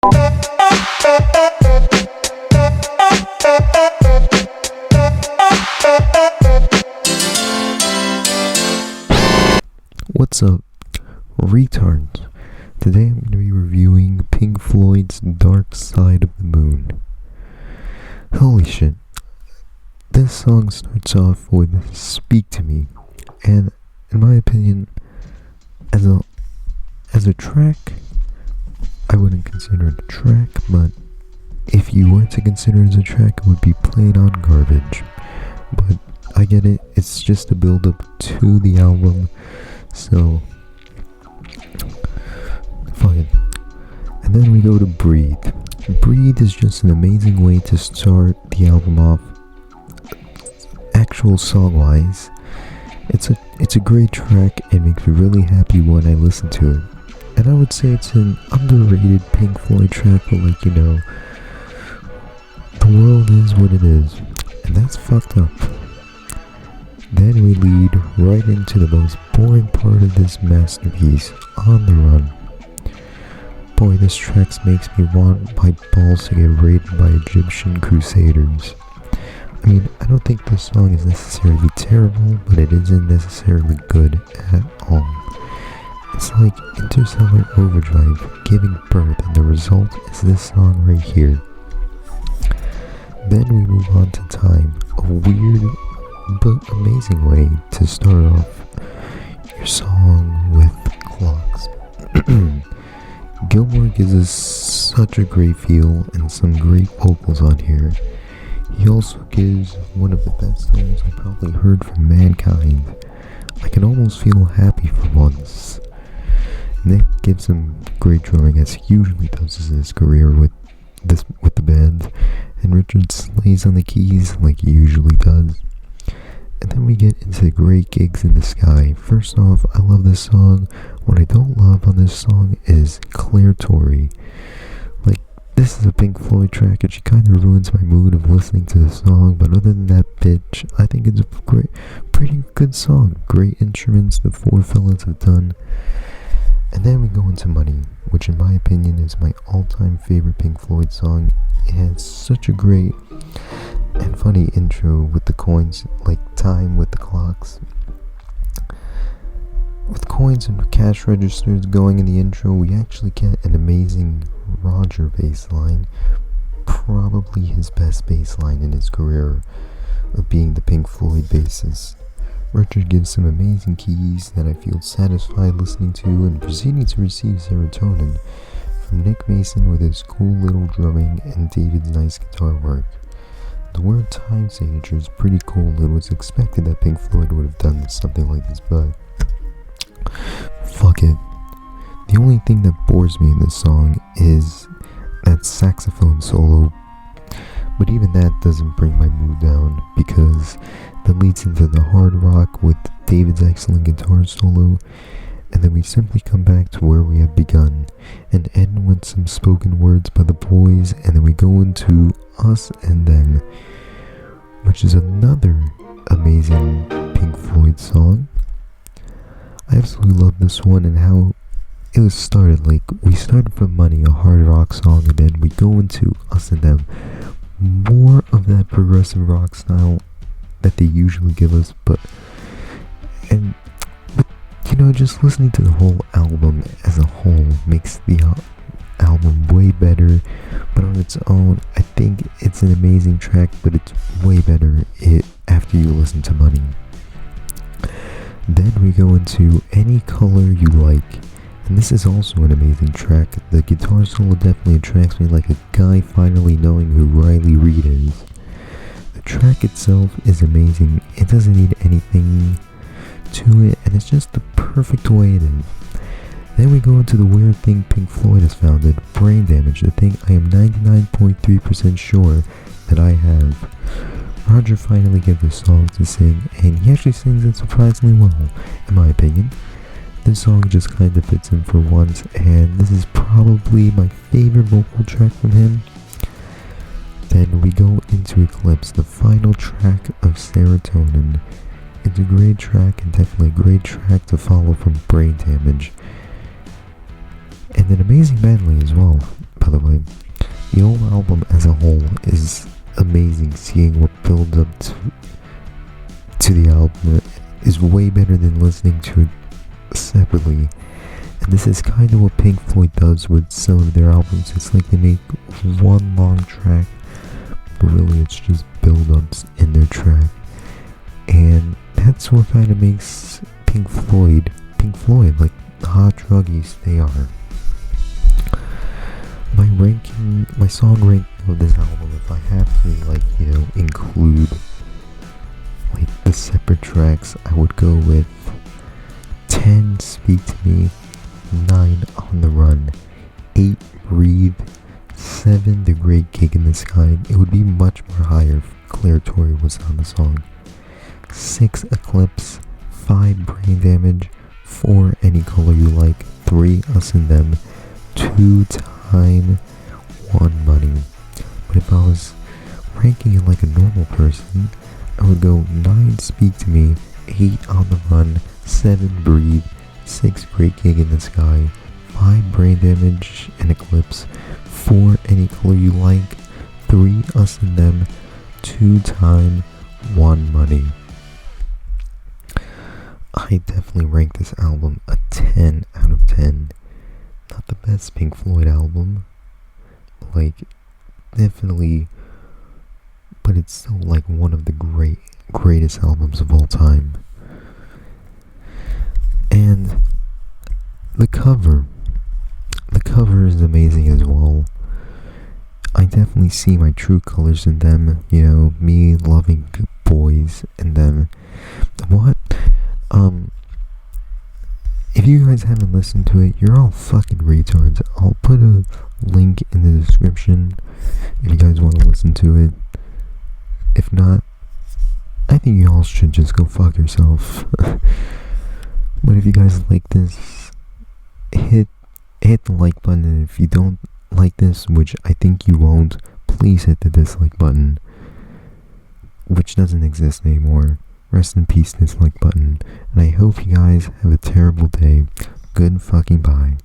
What's up, retards? Today I'm going to be reviewing Pink Floyd's Dark Side of the Moon. Holy shit. This song starts off with Speak to Me, and in my opinion, as a track, I wouldn't consider it a track, but if you were to consider it as a track, it would be played on garbage. But I get it, it's just a build up to the album. So, fuck it. And then we go to Breathe. Breathe is just an amazing way to start the album off, actual song-wise. It's a great track and makes me really happy when I listen to it. And I would say it's an underrated Pink Floyd track, but the world is what it is. And that's fucked up. Then we lead right into the most boring part of this masterpiece, On the Run. Boy, this track makes me want my balls to get raided by Egyptian crusaders. I mean, I don't think this song is necessarily terrible, but it isn't necessarily good at all. It's like Interstellar Overdrive giving birth, and the result is this song right here. Then we move on to Time, a weird but amazing way to start off your song with clocks. Gilmour gives us such a great feel and some great vocals on here. He also gives one of the best songs I probably heard from Mankind. I can almost feel happy for once. Nick gives some great drumming, as he usually does in his career with the band, and Richard slays on the keys like he usually does. And then we get into Great Gigs in the Sky. First off, I love this song. What I don't love on this song is Claire Torrey. This is a Pink Floyd track, and she kind of ruins my mood of listening to the song, but other than that bitch, I think it's a pretty good song. Great instruments the four fellas have done. And then we go into Money, which in my opinion is my all-time favorite Pink Floyd song. It has such a great and funny intro with the coins, like time with the clocks. With coins and cash registers going in the intro, we actually get an amazing Roger bass line, probably his best bass line in his career of being the Pink Floyd bassist. Richard gives some amazing keys that I feel satisfied listening to, and proceeding to receive serotonin from Nick Mason with his cool little drumming and David's nice guitar work. The word time signature is pretty cool. It was expected that Pink Floyd would have done something like this, but fuck it. The only thing that bores me in this song is that saxophone solo, but even that doesn't bring my mood down, because that leads into the hard rock with David's excellent guitar solo, and then we simply come back to where we have begun and end with some spoken words by the boys, and then we go into Us and Them, which is another amazing Pink Floyd song. I absolutely love this one and how it was started. We started from Money, a hard rock song, and then we go into Us and Them, more of that progressive rock style that they usually give us, but just listening to the whole album as a whole makes the album way better. But on its own, I think it's an amazing track, but it's way better after you listen to Money. Then we go into Any Color You Like, and this is also an amazing track. The guitar solo definitely attracts me, like a guy finally knowing who Riley Reid is. The track itself is amazing. It doesn't need anything to it, and it's just the perfect way it is. Then we go into the weird thing Pink Floyd has founded, Brain Damage, the thing I am 99.3% sure that I have. Roger finally gave this song to sing, and he actually sings it surprisingly well, in my opinion. This song just kind of fits in for once, and this is probably my favorite vocal track from him. Then we go into Eclipse, the final track of Serotonin. It's a great track, and definitely a great track to follow from Brain Damage. And an amazing medley as well. by the way. The whole album as a whole is amazing. Seeing what builds up to the album is way better than listening to it separately. And this is kind of what Pink Floyd does with some of their albums. It's like they make one long track, but really it's just build-ups in their track. And that's what kind of makes Pink Floyd, like the hot druggies they are. My song ranking of this album, if I have to, include, the separate tracks, I would go with 10, Speak to Me, 9, On the Run, 8, Breathe, 7, The Great Gig in the Sky. It would be much more higher if Claire Torrey was on the song. 6, Eclipse, 5, Brain Damage, 4, Any Color You Like, 3, Us and Them, 2, Time, 1, Money. But if I was ranking it like a normal person, I would go 9, Speak to Me, 8, On the Run, 7, Breathe, 6, Great Gig in the Sky, 5, Brain Damage and Eclipse, 4, Any Color You Like, 3, Us and Them, 2, Time, 1, Money. I definitely rank this album a 10 out of 10. Not the best Pink Floyd album, definitely, but it's still one of the greatest albums of all time. And the cover is amazing as well. I definitely see my true colors in them, me loving boys and them. If you guys haven't listened to it, you're all fucking retards. I'll put a link in the description if you guys want to listen to it. If not, I think you all should just go fuck yourself. But if you guys like this, hit the like button, and if you don't like this, which I think you won't, please hit the dislike button, which doesn't exist anymore. Rest in peace, dislike button. And I hope you guys have a terrible day. Good fucking bye.